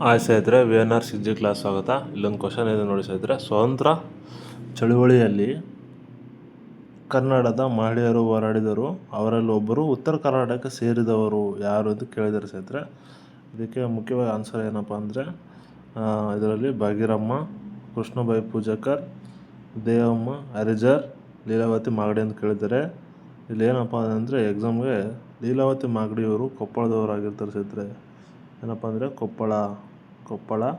ಸ್ನೇಹಿತರೆ, VNR 6G class ಸ್ವಾಗತ. ಇಲ್ಲೊಂದು ಕ್ವಶನ್ ಇದೆ ನೋಡಿ ಸ್ನೇಹಿತರೆ. ಸ್ವತಂತ್ರ ಚಳುವಳಿಯಲ್ಲಿ ಕನ್ನಡದ ಮಹಿಳೆಯರು ಹೋರಾಡಿದರು, ಅವರಲ್ಲಿ ಒಬ್ಬರು ಉತ್ತರ ಕರ್ನಾಟಕಕ್ಕೆ ಸೇರಿದವರು ಯಾರು ಅಂತ ಕೇಳಿದ್ದಾರೆ ಸ್ನೇಹಿತರೆ. ಇದಕ್ಕೆ ಮುಖ್ಯವಾಗಿ ಆನ್ಸರ್ ಏನಪ್ಪ ಅಂದರೆ ಇದರಲ್ಲಿ ಭಾಗೀರಮ್ಮ, ಕೃಷ್ಣಬಾಯಿ ಪೂಜಾಕರ್, ದೇವಮ್ಮ ಹರಿಜರ್, ಲೀಲಾವತಿ ಮಾಗಡಿ ಅಂತ ಕೇಳಿದ್ದಾರೆ. ಇಲ್ಲಿ ಏನಪ್ಪ ಅಂದರೆ ಎಕ್ಸಾಮ್ಗೆ ಲೀಲಾವತಿ ಮಾಗಡಿಯವರು ಕೊಪ್ಪಳದವರಾಗಿರ್ತಾರೆ ಸ್ನೇಹಿತರೆ. ಏನಪ್ಪ ಅಂದರೆ ಕೊಪ್ಪಳದವರಾಗಿರ್ತಾರೆ.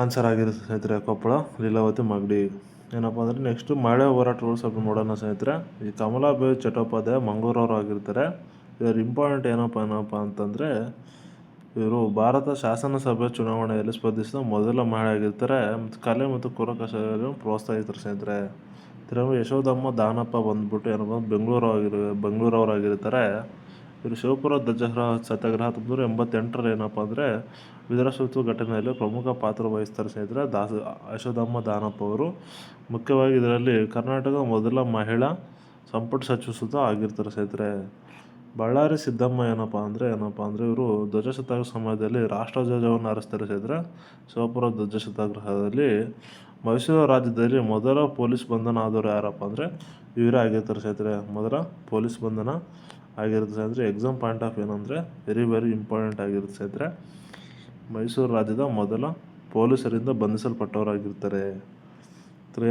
ಆನ್ಸರ್ ಆಗಿರುತ್ತೆ ಸ್ನೇಹಿತರೆ ಕೊಪ್ಪಳ ಲೀಲಾವತಿ ಮಾಗಡಿ. ಏನಪ್ಪ ಅಂದರೆ ನೆಕ್ಸ್ಟು ಮಹಿಳಾ ಹೋರಾಟಗಳು ಸ್ವಲ್ಪ ನೋಡೋಣ ಸ್ನೇಹಿತರೆ. ಈ ಕಮಲಾಬಾಯಿ ಚಟ್ಟೋಪಾಧ್ಯಾಯ ಮಂಗಳೂರವರು ಆಗಿರ್ತಾರೆ. ಇವರು ಇಂಪಾರ್ಟೆಂಟ್ ಏನಪ್ಪ ಅಂತಂದರೆ ಇವರು ಭಾರತ ಶಾಸನಸಭೆ ಚುನಾವಣೆಯಲ್ಲಿ ಸ್ಪರ್ಧಿಸಿದ ಮೊದಲ ಮಹಿಳೆ ಆಗಿರ್ತಾರೆ. ಮತ್ತು ಕಲೆ ಮತ್ತು ಕರಕುಶಲತೆಯನ್ನು ಪ್ರೋತ್ಸಾಹಿಸ್ತಾರೆ ಸ್ನೇಹಿತರೆ. ಯಶೋಧಮ್ಮ ದಾನಪ್ಪ ಬಂದ್ಬಿಟ್ಟು ಏನಪ್ಪ ಬೆಂಗಳೂರವರಾಗಿರ್ತಾರೆ. ಇವರು ಶಿವಪುರ ಸತ್ಯಾಗ್ರಹ 1988ರಲ್ಲಿ ಏನಪ್ಪ ಅಂದರೆ ವಿಧಾನಸೌಧ ಘಟನೆಯಲ್ಲಿ ಪ್ರಮುಖ ಪಾತ್ರ ವಹಿಸ್ತಾರೆ ಸ್ನೇಹಿತರೆ. ಯಶೋಧಮ್ಮ ದಾನಪ್ಪ ಅವರು ಮುಖ್ಯವಾಗಿ ಇದರಲ್ಲಿ ಕರ್ನಾಟಕದ ಮೊದಲ ಮಹಿಳಾ ಸಂಪುಟ ಸಚಿವ ಸುತ ಆಗಿರ್ತಾರೆ ಸ್ನೇಹಿತರೆ. ಬಳ್ಳಾರಿ ಸಿದ್ದಮ್ಮ ಏನಪ್ಪ ಅಂದರೆ ಇವರು ಧ್ವಜ ಸತ್ಯಾಗ್ರಹ ಸಮಯದಲ್ಲಿ ರಾಷ್ಟ್ರಧ್ವಜವನ್ನು ಹಾರಿಸ್ತಾರೆ ಸ್ನೇಹಿತರೆ. ಶಿವಪುರ ಧ್ವಜ ಸತ್ಯಾಗ್ರಹದಲ್ಲಿ ಮೈಸೂರು ರಾಜ್ಯದಲ್ಲಿ ಮೊದಲ ಪೊಲೀಸ್ ಬಂಧನ ಆದವರು ಯಾರಪ್ಪ ಅಂದರೆ ಇವರೇ ಆಗಿರ್ತಾರೆ ಸ್ನೇಹಿತರೆ. ಮೊದಲ ಪೊಲೀಸ್ ಬಂಧನ ಆಗಿರುತ್ತೆ ಸ್ನೇಹಿತರೆ. ಎಕ್ಸಾಮ್ ಪಾಯಿಂಟ್ ಆಫ್ ಏನಂದರೆ ವೆರಿ ಇಂಪಾರ್ಟೆಂಟ್ ಆಗಿರುತ್ತೆ ಸ್ನೇಹಿತರೆ. ಮೈಸೂರು ರಾಜ್ಯದ ಮೊದಲ ಪೊಲೀಸರಿಂದ ಬಂಧಿಸಲ್ಪಟ್ಟವರಾಗಿರ್ತಾರೆ.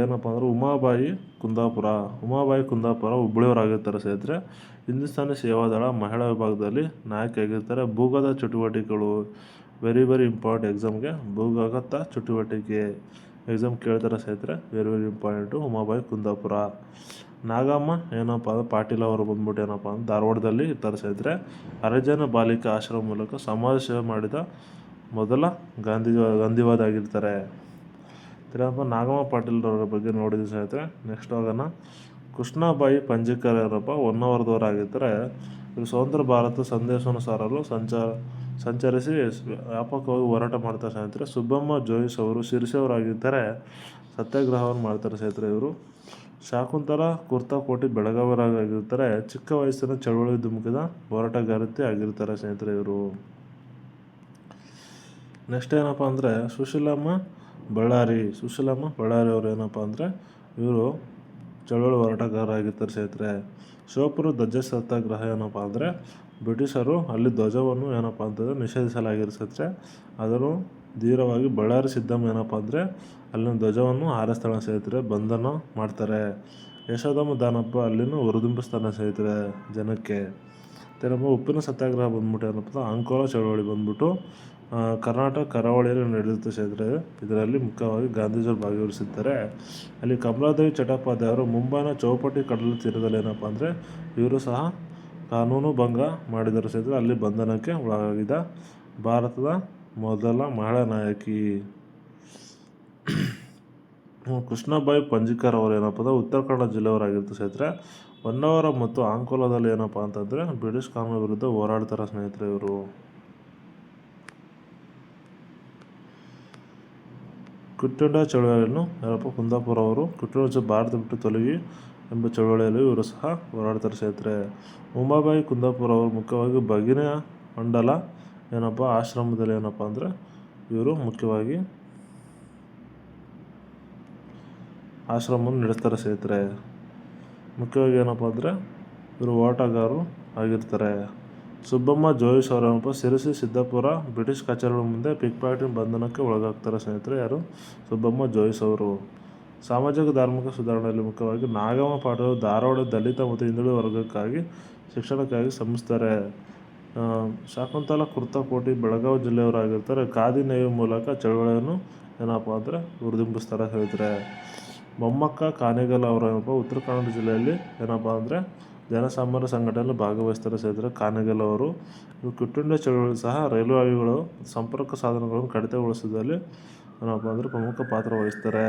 ಏನಪ್ಪ ಅಂದರೆ ಉಮಾಬಾಯಿ ಕುಂದಾಪುರ ಹುಬ್ಬಳ್ಳಿಯವರಾಗಿರ್ತಾರೆ ಸ್ನೇಹಿತರೆ. ಹಿಂದೂಸ್ತಾನಿ ಸೇವಾದಳ ಮಹಿಳಾ ವಿಭಾಗದಲ್ಲಿ ನಾಯಕಿ ಆಗಿರ್ತಾರೆ. ಭೂಗತ ಚಟುವಟಿಕೆಗಳು ವೆರಿ ಇಂಪಾರ್ಟೆಂಟ್ ಎಕ್ಸಾಮ್ಗೆ. ಭೂಗತ ಚಟುವಟಿಕೆ ಎಕ್ಸಾಮ್ ಕೇಳ್ತಾರೆ ಸ್ನೇಹಿತರೆ. Very important. ಉಮಾಬಾಯಿ ಕುಂದಾಪುರ. ನಾಗಮ್ಮ ಏನಪ್ಪ ಅಂದರೆ ಪಾಟೀಲ್ ಅವರು ಬಂದ್ಬಿಟ್ಟು ಏನಪ್ಪ ಅಂದ್ರೆ ಧಾರವಾಡದಲ್ಲಿ ಇರ್ತಾರೆ ಸ್ನೇಹಿತರೆ. ಹರಿಜನ ಬಾಲಿಕಾ ಆಶ್ರಮ ಮೂಲಕ ಸಮಾಜ ಸೇವೆ ಮಾಡಿದ ಮೊದಲ ಗಾಂಧಿವಾದಿ ಆಗಿರ್ತಾರೆ. ನಾಗಮ್ಮ ಪಾಟೀಲ್ರವರ ಬಗ್ಗೆ ನೋಡಿದ್ವಿ ಸ್ನೇಹಿತರೆ. ನೆಕ್ಸ್ಟ್ ಹೋಗೋಣ. ಕೃಷ್ಣಬಾಯಿ ಪಂಜಿಕರ್ ಏನಪ್ಪ ಹೊನ್ನಾವರದವರಾಗಿರ್ತಾರೆ. ಇವರು ಸ್ವತಂತ್ರ ಭಾರತ ಸಂದೇಶವನ್ನು ಸಾರಲು ಸಂಚರಿಸಿ ವ್ಯಾಪಕವಾಗಿ ಹೋರಾಟ ಮಾಡ್ತಾರೆ ಸ್ನೇಹಿತರೆ. ಸುಬ್ಬಮ್ಮ ಜೋಯಿಸ್ ಅವರು ಶಿರಸಿಯವರಾಗಿರ್ತಾರೆ. ಸತ್ಯಾಗ್ರಹವನ್ನು ಮಾಡ್ತಾರೆ ಸ್ನೇಹಿತರೆ ಇವರು. ಶಾಕುಂತಲಾ ಕುರ್ತಕೋಟಿ ಬೆಳಗಾವಿಯವರಾಗಿರ್ತಾರೆ. ಚಿಕ್ಕ ವಯಸ್ಸಿನ ಚಳವಳಿ ಧುಮುಕಿದ ಹೋರಾಟಗಾರತಿ ಆಗಿರ್ತಾರೆ ಸ್ನೇಹಿತರೆ ಇವರು. ನೆಕ್ಸ್ಟ್ ಏನಪ್ಪ ಅಂದರೆ ಸುಶೀಲಮ್ಮ ಬಳ್ಳಾರಿ ಅವರು ಏನಪ್ಪ ಅಂದರೆ ಇವರು ಚಳವಳಿ ಹೋರಾಟಗಾರ ಆಗಿರ್ತಾರೆ ಸ್ನೇಹಿತರೆ. ಶಿವಪುರ ಧ್ವಜ ಸತ್ಯಾಗ್ರಹ ಏನಪ್ಪ ಅಂದರೆ ಬ್ರಿಟಿಷರು ಅಲ್ಲಿ ಧ್ವಜವನ್ನು ಏನಪ್ಪ ಅಂತಂದರೆ ನಿಷೇಧಿಸಲಾಗಿರುತ್ತೆ. ಅದನ್ನು ಧೀರವಾಗಿ ಬಳ್ಳಾರಿ ಸಿದ್ದಮ್ಮ ಏನಪ್ಪ ಅಂದರೆ ಅಲ್ಲಿನ ಧ್ವಜವನ್ನು ಹಾರಿಸ್ತಾಳೆ ಸ್ನೇಹಿತರೆ. ಬಂಧನ ಮಾಡ್ತಾರೆ. ಯಶೋಧಮ್ಮ ದಾನಪ್ಪ ಅಲ್ಲಿನ ಹುರಿದುಂಬಿಸ್ತಾನೆ ಸ್ನೇಹಿತರೆ ಜನಕ್ಕೆ. ಉಪ್ಪಿನ ಸತ್ಯಾಗ್ರಹ ಬಂದ್ಬಿಟ್ಟು ಏನಪ್ಪ ಅಂಕೋಲ ಚಳವಳಿ ಬಂದ್ಬಿಟ್ಟು ಕರ್ನಾಟಕ ಕರಾವಳಿಯಲ್ಲಿ ನಡೆಯುತ್ತೆ ಸ್ನೇಹಿತರೆ. ಇದರಲ್ಲಿ ಮುಖ್ಯವಾಗಿ ಗಾಂಧೀಜಿಯವರು ಭಾಗವಹಿಸಿದ್ದಾರೆ. ಅಲ್ಲಿ ಕಮಲಾದೇವಿ ಚಟ್ಟೋಪಾಧ್ಯಾಯರು ಮುಂಬೈನ ಚೌಪಟಿ ಕಡಲ ತೀರದಲ್ಲಿ ಏನಪ್ಪ ಅಂದರೆ ಇವರು ಸಹ ಕಾನೂನು ಭಂಗ ಮಾಡಿದರು ಸ್ನೇಹಿತರೆ. ಅಲ್ಲಿ ಬಂಧನಕ್ಕೆ ಒಳಗಾಗಿದ್ದ ಭಾರತದ ಮೊದಲ ಮಹಿಳಾ ನಾಯಕಿ. ಕೃಷ್ಣಬಾಯಿ ಪಂಜಿಕರ್ ಅವರು ಏನಪ್ಪ ಅಂದರೆ ಉತ್ತರ ಕನ್ನಡ ಜಿಲ್ಲೆಯವರಾಗಿರ್ತಾರೆ ಸ್ನೇಹಿತರೆ. ಹೊನ್ನಾವರ ಮತ್ತು ಅಂಕೋಲದಲ್ಲಿ ಏನಪ್ಪ ಅಂತಂದರೆ ಬ್ರಿಟಿಷ್ ಕಾನೂನು ವಿರುದ್ಧ ಹೋರಾಡ್ತಾರೆ ಸ್ನೇಹಿತರೆ ಇವರು. ಕ್ವಿಟ್ ಇಂಡಿಯಾ ಚಳವಳಿಯನ್ನು ಏನಪ್ಪ ಕುಂದಾಪುರ ಅವರು ಕ್ವಿಟ್ ಇಂಡಿಯಾ ಭಾರತ ಬಿಟ್ಟು ತೊಲಗಿ ಎಂಬ ಚಳವಳಿಯಲ್ಲಿ ಇವರು ಸಹ ಹೋರಾಡ್ತಾರೆ ಸ್ನೇಹಿತರೆ. ಉಮಾಬಾಯಿ ಕುಂದಾಪುರ ಅವರು ಮುಖ್ಯವಾಗಿ ಭಗಿನಿ ಮಂಡಲ ಏನಪ್ಪ ಆಶ್ರಮದಲ್ಲಿ ಏನಪ್ಪ ಅಂದರೆ ಇವರು ಮುಖ್ಯವಾಗಿ ಆಶ್ರಮವನ್ನು ನಡೆಸ್ತಾರೆ ಸ್ನೇಹಿತರೆ. ಮುಖ್ಯವಾಗಿ ಏನಪ್ಪ ಅಂದರೆ ಇವರು ಹೋರಾಟಗಾರರು ಆಗಿರ್ತಾರೆ. ಸುಬ್ಬಮ್ಮ ಜೋಯಿಸ್ ಅವರೇನಪ್ಪ ಶಿರಸಿ ಸಿದ್ದಾಪುರ ಬ್ರಿಟಿಷ್ ಕಚೇರಿಗಳ ಮುಂದೆ ಪಿಕ್ ಪಾಕೆಟಿಂಗ್ ಬಂಧನಕ್ಕೆ ಒಳಗಾಗ್ತಾರೆ ಸ್ನೇಹಿತರೆ. ಯಾರು? ಸುಬ್ಬಮ್ಮ ಜೋಯಿಸ್ ಅವರು. ಸಾಮಾಜಿಕ ಧಾರ್ಮಿಕ ಸುಧಾರಣೆಯಲ್ಲಿ ಮುಖ್ಯವಾಗಿ ನಾಗಮ್ಮ ಪಾಟೀಲ್ ಧಾರವಾಡ ದಲಿತ ಮತ್ತು ಹಿಂದುಳಿದ ವರ್ಗಕ್ಕಾಗಿ ಶಿಕ್ಷಣಕ್ಕಾಗಿ ಶ್ರಮಿಸ್ತಾರೆ. ಶಾಕುಂತಲಾ ಕುರ್ತಕೋಟಿ ಬೆಳಗಾವಿ ಜಿಲ್ಲೆಯವರಾಗಿರ್ತಾರೆ. ಖಾದಿ ನೇಯುವ ಮೂಲಕ ಚಳವಳಿಯನ್ನು ಏನಪ್ಪ ಅಂದರೆ ಹುರಿದುಂಬಿಸ್ತಾರೆ ಸ್ನೇಹಿತರೆ. ಮೊಮ್ಮಕ್ಕ ಕಾನೇಗಲ್ ಅವರು ಏನಪ್ಪ ಉತ್ತರ ಕನ್ನಡ ಜಿಲ್ಲೆಯಲ್ಲಿ ಏನಪ್ಪ ಅಂದರೆ ಜನಸಾಮಾನ್ಯ ಸಂಘಟನೆಯಲ್ಲಿ ಭಾಗವಹಿಸ್ತಾರೆ ಸ್ನೇಹಿತರೆ. ಕಾನೇಗಲ್ ಅವರು ಕ್ವಿಟ್ ಇಂಡಿಯಾ ಚಳವಳಿ ಸಹ ರೈಲ್ವೆ ಹಳಿಗಳು ಸಂಪರ್ಕ ಸಾಧನಗಳನ್ನು ಕಡಿತಗೊಳಿಸುವುದರಲ್ಲಿ ಏನಪ್ಪ ಅಂದರೆ ಪ್ರಮುಖ ಪಾತ್ರ ವಹಿಸ್ತಾರೆ.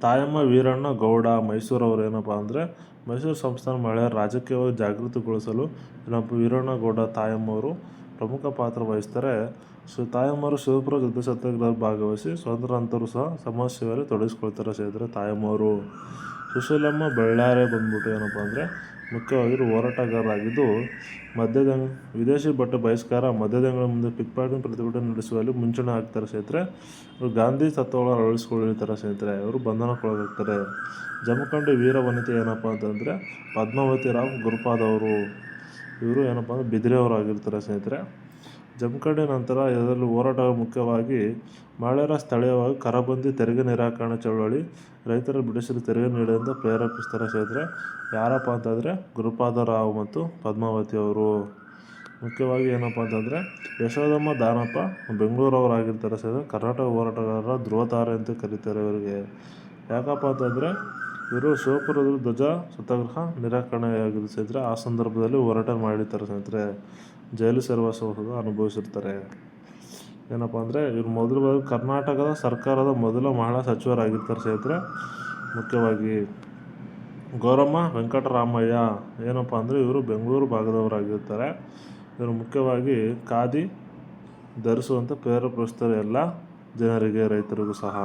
ತಾಯಮ್ಮ ವೀರಣ್ಣ ಗೌಡ ಮೈಸೂರವರು ಏನಪ್ಪ ಅಂದರೆ ಮೈಸೂರು ಸಂಸ್ಥಾನ ಮಹಿಳೆಯರ ರಾಜಕೀಯವಾಗಿ ಜಾಗೃತಿಗೊಳಿಸಲು ಏನಪ್ಪ ವೀರಣ್ಣ ಗೌಡ ತಾಯಮ್ಮವರು ಪ್ರಮುಖ ಪಾತ್ರ ವಹಿಸ್ತಾರೆ. ತಾಯಮ್ಮರು ಶಿವಪುರ ಯುದ್ಧ ಸತ್ಯಾಗ್ರಹದಲ್ಲಿ ಭಾಗವಹಿಸಿ ಸ್ವಾತಂತ್ರ್ಯ ನಂತರವೂ ಸಹ ಸಮಾಜ ಸೇವೆಯಲ್ಲಿ ತೊಡಗಿಸ್ಕೊಳ್ತಾರೆ ಸ್ನೇಹಿತರೆ ತಾಯಮ್ಮವರು. ಸುಶೀಲಮ್ಮ ಬಳ್ಳಾರಿ ಬಂದ್ಬಿಟ್ಟು ಏನಪ್ಪ ಅಂದರೆ ಮುಖ್ಯವಾಗಿ ಇವರು ಹೋರಾಟಗಾರರಾಗಿದ್ದು ವಿದೇಶಿ ಬಟ್ಟೆ ಬಹಿಷ್ಕಾರ, ಮದ್ಯದಂಗಡಿ ಮುಂದೆ ಪಿಕ್ ಪಾಕೆಟಿಂಗ್ ಪ್ರತಿಭಟನೆ ನಡೆಸುವಲ್ಲಿ ಮುಂಚೂಣಿ ಹಾಕ್ತಾರೆ ಸ್ನೇಹಿತರೆ. ಇವರು ಗಾಂಧಿ ತತ್ವಗಳನ್ನು ಅಳವಡಿಸ್ಕೊಳ್ತಾರೆ ಸ್ನೇಹಿತರೆ. ಇವರು ಬಂಧನಕ್ಕೊಳಗಾಗ್ತಾರೆ. ಜಮಖಂಡಿ ವೀರ ವನಿತೆ ಏನಪ್ಪ ಅಂತಂದರೆ ಪದ್ಮಾವತಿ ರಾವ್ ಗುರುಪಾದ್ ಅವರು. ಇವರು ಏನಪ್ಪ ಅಂದರೆ ಬಿದಿರೆಯವರು ಆಗಿರ್ತಾರೆ ಸ್ನೇಹಿತರೆ. ಜಮಖಂಡಿ ನಂತರ ಇದರಲ್ಲಿ ಹೋರಾಟ ಮುಖ್ಯವಾಗಿ ಮಹಿಳೆಯರ ಸ್ಥಳೀಯವಾಗಿ ಕರಬಂದಿ ತೆರಿಗೆ ನಿರಾಕರಣೆ ಚಳವಳಿ, ರೈತರ ಬ್ರಿಟಿಷರು ತೆರಿಗೆ ನೀಡುವಂತೆ ಪ್ರೇರೇಪಿಸ್ತಾರೆ ಸ್ನೇಹಿತರೆ. ಯಾರಪ್ಪ ಅಂತಂದರೆ ಗುರುಪಾದ ರಾವ್ ಮತ್ತು ಪದ್ಮಾವತಿ ಅವರು. ಮುಖ್ಯವಾಗಿ ಏನಪ್ಪ ಅಂತಂದರೆ ಯಶೋಧಮ್ಮ ದಾನಪ್ಪ ಬೆಂಗಳೂರವರು ಆಗಿರ್ತಾರೆ ಸ್ನೇಹಿತರೆ. ಕರ್ನಾಟಕ ಹೋರಾಟಗಾರರ ಧ್ರುವತಾರೆ ಅಂತ ಕರೀತಾರೆ ಇವರಿಗೆ. ಯಾಕಪ್ಪ ಅಂತಂದರೆ ಇವರು ಶಿವಪುರದ ಧ್ವಜ ಸತ್ಯಾಗ್ರಹ ನಿರಾಕರಣೆಯಾಗಿದೆ ಸ್ನೇಹಿತರೆ. ಆ ಸಂದರ್ಭದಲ್ಲಿ ಹೋರಾಟ ಮಾಡಿರ್ತಾರೆ ಸ್ನೇಹಿತರೆ. ಜೈಲು ಸೇರುವ ಅನುಭವಿಸಿರ್ತಾರೆ. ಏನಪ್ಪ ಅಂದರೆ ಇವರು ಮೊದಲು ಕರ್ನಾಟಕದ ಸರ್ಕಾರದ ಮೊದಲ ಮಹಿಳಾ ಸಚಿವರಾಗಿರ್ತಾರೆ ಸ್ನೇಹಿತರೆ. ಮುಖ್ಯವಾಗಿ ಗೌರಮ್ಮ ವೆಂಕಟರಾಮಯ್ಯ ಏನಪ್ಪ ಅಂದರೆ ಇವರು ಬೆಂಗಳೂರು ಭಾಗದವರಾಗಿರ್ತಾರೆ. ಇವರು ಮುಖ್ಯವಾಗಿ ಖಾದಿ ಧರಿಸುವಂತೆ ಪ್ರೇರೇಪಿಸ್ತಾರೆ ಎಲ್ಲ ಜನರಿಗೆ, ರೈತರಿಗೂ ಸಹ.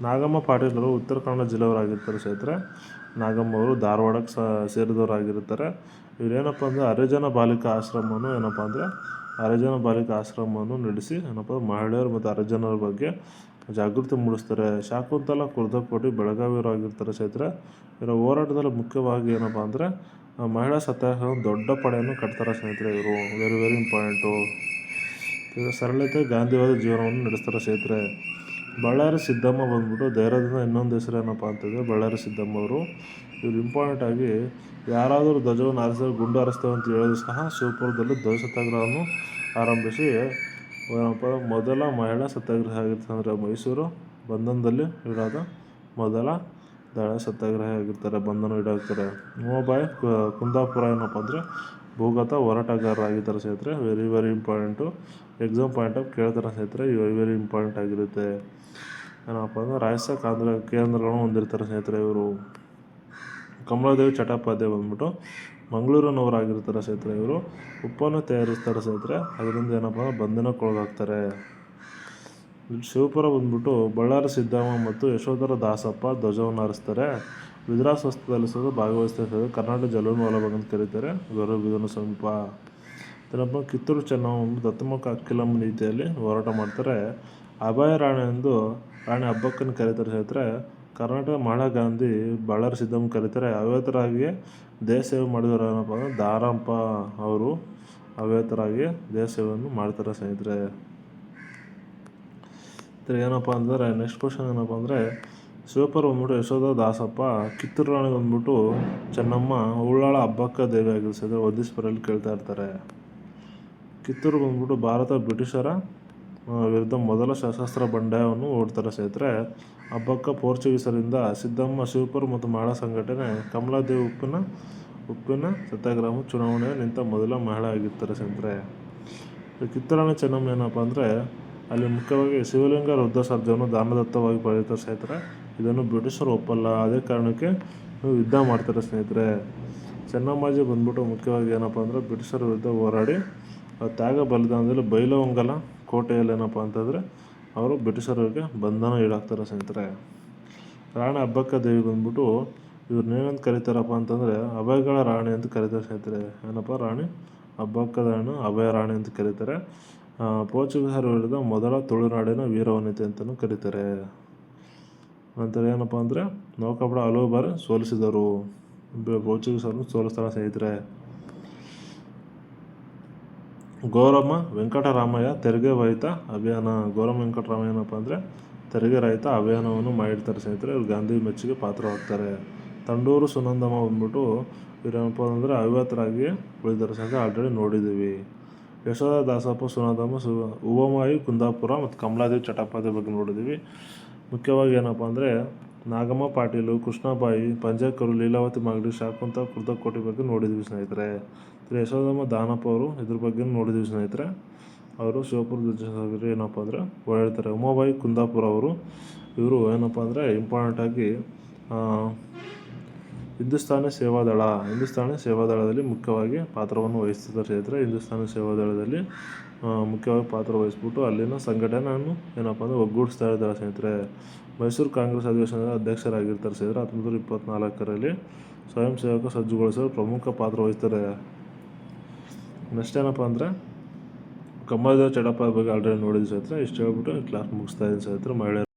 ನಾಗಮ್ಮ ಪಾಟೀಲರು ಉತ್ತರ ಕನ್ನಡ ಜಿಲ್ಲೆಯವರಾಗಿರ್ತಾರೆ ಸ್ನೇಹಿತರೆ. ನಾಗಮ್ಮ ಅವರು ಧಾರವಾಡಕ್ಕೆ ಸೇರಿದವರಾಗಿರ್ತಾರೆ. ಇವರೇನಪ್ಪ ಅಂದರೆ ಹರಿಜನ ಬಾಲಿಕಾ ಆಶ್ರಮವನ್ನು ನಡೆಸಿ ಏನಪ್ಪ ಮಹಿಳೆಯರು ಮತ್ತು ಹರಿಜನರ ಬಗ್ಗೆ ಜಾಗೃತಿ ಮೂಡಿಸ್ತಾರೆ. ಶಾಕುಂತಲ ಕುರ್ದಕೋಟಿ ಬೆಳಗಾವಿಯವರಾಗಿರ್ತಾರೆ ಸ್ನೇಹಿತರೆ. ಇವರ ಹೋರಾಟದಲ್ಲಿ ಮುಖ್ಯವಾಗಿ ಏನಪ್ಪ ಅಂದರೆ ಮಹಿಳಾ ಸತ್ಯಾಗ್ರಹ ದೊಡ್ಡ ಪಡೆಯನ್ನು ಕಟ್ತಾರೆ ಸ್ನೇಹಿತರೆ. ಇವರು ವೆರಿ ವೆರಿ ಇಂಪಾರ್ಟೆಂಟು. ಸರಳತೆ ಗಾಂಧಿವಾದ ಜೀವನವನ್ನು ನಡೆಸ್ತಾರೆ ಸ್ನೇಹಿತರೆ. ಬಳ್ಳಾರಿ ಸಿದ್ದಮ್ಮ ಬಂದ್ಬಿಟ್ಟು ಧೈರ್ಯದಿಂದ ಇನ್ನೊಂದು ಹೆಸರು ಏನಪ್ಪ ಅಂತಂದರೆ ಬಳ್ಳಾರಿ ಸಿದ್ದಮ್ಮ ಅವರು. ಇವರು ಇಂಪಾರ್ಟೆಂಟಾಗಿ ಯಾರಾದರೂ ಧ್ವಜವನ್ನು ಹಾರಿಸಿದರೆ ಗುಂಡು ಹಾರಿಸ್ತೇವೆ ಅಂತ ಹೇಳಿದ್ರು ಸಹ ಶಿವಪುರದಲ್ಲಿ ಧ್ವಜ ಸತ್ಯಾಗ್ರಹವನ್ನು ಆರಂಭಿಸಿ ಮೊದಲ ಮಹಿಳಾ ಸತ್ಯಾಗ್ರಹ ಆಗಿರ್ತಾರೆ. ಅಂದರೆ ಮೈಸೂರು ಬಂಧನದಲ್ಲಿ ಈಡಾದ ಮೊದಲ ದಳ ಸತ್ಯಾಗ್ರಹ ಆಗಿರ್ತಾರೆ, ಬಂಧನ ಈಡಾಗ್ತಾರೆ. ಉಮಾಬಾಯಿ ಕುಂದಾಪುರ ಏನಪ್ಪ ಅಂದರೆ ಭೂಗತ ಹೋರಾಟಗಾರರಾಗಿದ್ದಾರೆ ಸ್ನೇಹಿತರೆ. Very very important. Exam point of ಕೇಳ್ತಾರೆ ಸ್ನೇಹಿತರೆ. ವೆರಿ ವೆರಿ ಇಂಪಾರ್ಟೆಂಟ್ ಆಗಿರುತ್ತೆ. ಏನಪ್ಪ ಅಂದರೆ ರಾಜಸ ಕೇಂದ್ರಗಳನ್ನು ಹೊಂದಿರ್ತಾರೆ ಸ್ನೇಹಿತರೆ ಇವರು. ಕಮಲಾದೇವಿ ಚಟ್ಟೋಪಾಧ್ಯಾಯ ಬಂದ್ಬಿಟ್ಟು ಮಂಗಳೂರಿನವರಾಗಿರ್ತಾರೆ ಸ್ನೇಹಿತರೆ. ಇವರು ಉಪ್ಪನ್ನು ತಯಾರಿಸ್ತಾರೆ ಸ್ನೇಹಿತರೆ. ಅದರಿಂದ ಏನಪ್ಪ ಅಂದರೆ ಬಂಧನಕ್ಕೊಳಗಾಗ್ತಾರೆ. ಶಿವಪುರ ಬಂದ್ಬಿಟ್ಟು ಬಳ್ಳಾರಿ ಸಿದ್ದಮ್ಮ ಮತ್ತು ಯಶೋಧರ ದಾಸಪ್ಪ ಧ್ವಜವನ್ನು ಹಾರಿಸ್ತಾರೆ. ವಿದ್ರಾಸ್ವಸ್ಥದಲ್ಲಿ ಸಹ ಭಾಗವಹಿಸ್ತಾರೆ. ಕರ್ನಾಟಕ ಜಲಿಯನವಾಲಾಬಾಗ್ ಅಂತ ಕರೀತಾರೆ. ಗೌರವಿದನ ಸಮೀಪ. ಏನಪ್ಪ ಕಿತ್ತೂರು ಚೆನ್ನಮ್ಮ ದತ್ತುಮುಖ ಅಕ್ಕಿಲಮ್ಮ ನೀತಿಯಲ್ಲಿ ಹೋರಾಟ ಮಾಡ್ತಾರೆ. ಅಭಯ ರಾಣಿ ಎಂದು ರಾಣಿ ಹಬ್ಬಕ್ಕನ ಕರೀತಾರೆ ಸ್ನೇಹಿತರೆ. ಕರ್ನಾಟಕ ಮಹಿಳಾ ಗಾಂಧಿ ಬಳ್ಳಾರಿ ಸಿದ್ದಮ್ಮ ಕರೀತಾರೆ. ಅವೇತರಾಗಿ ದೇಶ ಸೇವೆ ಮಾಡಿದವರು ಏನಪ್ಪ ಅಂದರೆ ದಾರಪ್ಪ ಅವರು ಅವೇತರಾಗಿ ದೇಶ ಸೇವೆಯನ್ನು ಮಾಡ್ತಾರೆ ಸ್ನೇಹಿತರೆ. ಏನಪ್ಪ ಅಂದರೆ ನೆಕ್ಸ್ಟ್ ಕ್ವಶನ್ ಏನಪ್ಪ ಅಂದರೆ ಶಿವಪುರ ಬಂದ್ಬಿಟ್ಟು ಯಶೋಧ ದಾಸಪ್ಪ, ಕಿತ್ತೂರು ರಾಣಿ ಬಂದ್ಬಿಟ್ಟು ಚೆನ್ನಮ್ಮ, ಉಳ್ಳಾಳ ಹಬ್ಬಕ್ಕ ದೇವಿ ಆಗಿರ್ಸಿದ್ರೆ ಒದಿಸ್ಪುರಲ್ಲಿ ಕೇಳ್ತಾ ಇರ್ತಾರೆ. ಕಿತ್ತೂರು ಬಂದ್ಬಿಟ್ಟು ಭಾರತ ಬ್ರಿಟಿಷರ ವಿರುದ್ಧ ಮೊದಲ ಸಶಸ್ತ್ರ ಬಂಡಾಯವನ್ನು ಓಡ್ತಾರೆ ಸ್ನೇಹಿತರೆ. ಹಬ್ಬಕ್ಕ ಪೋರ್ಚುಗೀಸರಿಂದ. ಸಿದ್ದಮ್ಮ ಶಿವಪುರ ಮತ್ತು ಮಹಿಳಾ ಸಂಘಟನೆ. ಕಮಲಾದೇವಿ ಉಪ್ಪಿನ ಸತ್ಯಾಗ್ರಹ ಚುನಾವಣೆ ನಿಂತ ಮೊದಲ ಮಹಿಳೆ ಆಗಿರ್ತಾರೆ ಸ್ನೇಹಿತರೆ. ಕಿತ್ತೂರಾಣಿ ಚೆನ್ನಮ್ಮ ಏನಪ್ಪ ಅಂದರೆ ಅಲ್ಲಿ ಮುಖ್ಯವಾಗಿ ಶಿವಲಿಂಗ ರುದ್ರಸರ್ಜವನ್ನು ದಾನದತ್ತವಾಗಿ ಪಡೆಯುತ್ತಾರೆ ಸ್ನೇಹಿತರೆ. ಇದನ್ನು ಬ್ರಿಟಿಷರು ಒಪ್ಪಲ್ಲ. ಅದೇ ಕಾರಣಕ್ಕೆ ಯುದ್ಧ ಮಾಡ್ತಾರೆ ಸ್ನೇಹಿತರೆ. ಚೆನ್ನಮ್ಮಾಜಿ ಬಂದ್ಬಿಟ್ಟು ಮುಖ್ಯವಾಗಿ ಏನಪ್ಪ ಅಂದರೆ ಬ್ರಿಟಿಷರ ವಿರುದ್ಧ ಹೋರಾಡಿ ತ್ಯಾಗ ಬಲಿದಾನದಲ್ಲಿ ಬೈಲಹೊಂಗಲ ಕೋಟೆಯಲ್ಲಿ ಏನಪ್ಪ ಅಂತಂದರೆ ಅವರು ಬ್ರಿಟಿಷರಿಗೆ ಬಂಧನ ಈಡಾಗ್ತಾರೆ ಸ್ನೇಹಿತರೆ. ರಾಣಿ ಹಬ್ಬಕ್ಕ ದೇವಿ ಬಂದ್ಬಿಟ್ಟು ಇವ್ರನ್ನೇನಂತ ಕರೀತಾರಪ್ಪ ಅಂತಂದರೆ ಅಭಯಗಳ ರಾಣಿ ಅಂತ ಕರೀತಾರೆ ಸ್ನೇಹಿತರೆ. ಏನಪ್ಪ ರಾಣಿ ಹಬ್ಬಕ್ಕದ ಅಭಯ ರಾಣಿ ಅಂತ ಕರೀತಾರೆ. ಪೋರ್ಚುಗೀಸರ ವಿರುದ್ಧ ಮೊದಲ ತುಳುನಾಡಿನ ವೀರವನಿತೆ ಅಂತಲೂ ಕರೀತಾರೆ. ನಂತರ ಏನಪ್ಪ ಅಂದರೆ ನೌಕಾಪಡೆ ಹಲವು ಬಾರಿ ಸೋಲಿಸಿದರು. ಪೋರ್ಚುಗೀಸರನ್ನು ಸೋಲಿಸ್ತಾರೆ ಸ್ನೇಹಿತರೆ. ಗೌರಮ್ಮ ವೆಂಕಟರಾಮಯ್ಯ ತೆರಿಗೆ ರಹಿತ ಅಭಿಯಾನ. ಗೌರಮ್ಮ ವೆಂಕಟರಾಮಯ್ಯ ಏನಪ್ಪ ಅಂದರೆ ತೆರಿಗೆ ರಹಿತ ಅಭಿಯಾನವನ್ನು ಮಾಡಿರ್ತಾರೆ ಸ್ನೇಹಿತರೆ. ಇವರು ಗಾಂಧಿ ಮೆಚ್ಚುಗೆ ಪಾತ್ರವಾಗ್ತಾರೆ. ತಂಡೂರು ಸುನಂದಮ್ಮ ಬಂದ್ಬಿಟ್ಟು ಇವರೇನಪ್ಪ ಅಂದರೆ ಅವಿವಾಹಿತರಾಗಿ ಉಳಿದಾರೆ ಸ್ನೇಹಿತರೆ. ಆಲ್ರೆಡಿ ನೋಡಿದ್ದೀವಿ. ಯಶೋಧ ದಾಸಪ್ಪ, ಸುನಂದಮ್ಮ, ಉಮಾಬಾಯಿ ಕುಂದಾಪುರ ಮತ್ತು ಕಮಲಾದೇವಿ ಚಟ್ಟೋಪಾಧ್ಯಾಯ ಬಗ್ಗೆ ನೋಡಿದ್ದೀವಿ. ಮುಖ್ಯವಾಗಿ ಏನಪ್ಪ ಅಂದರೆ ನಾಗಮ್ಮ ಪಾಟೀಲು, ಕೃಷ್ಣಬಾಯಿ, ಪಂಜೇಕರು, ಲೀಲಾವತಿ ಮಾಗಡಿ, ಶಾಕುಂತಲ ಕುರ್ದಕೋಟಿ ಬಗ್ಗೆ ನೋಡಿದ್ವಿ ಸ್ನೇಹಿತರೆ. ಯಶೋಧಮ್ಮ ದಾನಪ್ಪ ಅವರು ಇದ್ರ ಬಗ್ಗೆ ನೋಡಿದ್ವಿ ಸ್ನೇಹಿತರೆ. ಅವರು ಶಿವಪುರದ ಏನಪ್ಪ ಅಂದರೆ ಓಡಾಡ್ತಾರೆ. ಉಮಾಬಾಯಿ ಕುಂದಾಪುರ ಅವರು ಇವರು ಏನಪ್ಪ ಅಂದರೆ ಇಂಪಾರ್ಟೆಂಟಾಗಿ ಹಿಂದೂಸ್ತಾನಿ ಸೇವಾದಳದಲ್ಲಿ ಮುಖ್ಯವಾಗಿ ಪಾತ್ರವನ್ನು ವಹಿಸ್ತಿದ್ದಾರೆ ಸ್ನೇಹಿತರೆ. ಹಿಂದೂಸ್ತಾನಿ ಸೇವಾದಳದಲ್ಲಿ ಮುಖ್ಯವಾಗಿ ಪಾತ್ರ ವಹಿಸ್ಬಿಟ್ಟು ಅಲ್ಲಿನ ಸಂಘಟನೆಯನ್ನು ಏನಪ್ಪ ಅಂದರೆ ಒಗ್ಗೂಡಿಸ್ತಾ ಇದ್ದಾರೆ ಸ್ನೇಹಿತರೆ. ಮೈಸೂರು ಕಾಂಗ್ರೆಸ್ ಅಧಿವೇಶನದ ಅಧ್ಯಕ್ಷರಾಗಿರ್ತಾರೆ ಸ್ನೇಹಿತರೆ. 1924ರಲ್ಲಿ ಸ್ವಯಂ ಸೇವಕ ಸಜ್ಜುಗೊಳಿಸಲು ಪ್ರಮುಖ ಪಾತ್ರ ವಹಿಸ್ತಾರೆ. ನೆಕ್ಸ್ಟ್ ಏನಪ್ಪ ಅಂದರೆ ಕಮ್ಮರದೇವ ಚಟ್ಟಪ್ಪ ಬಗ್ಗೆ ಆಲ್ರೆಡಿ ನೋಡಿದ್ವಿ ಸ್ನೇಹಿತರೆ. ಇಷ್ಟು ಹೇಳ್ಬಿಟ್ಟು ಕ್ಲಾಸ್ ಮುಗಿಸ್ತಾ ಇದ್ದೀನಿ ಸ್ನೇಹಿತರೆ. ಮಹಿಳೆಯರು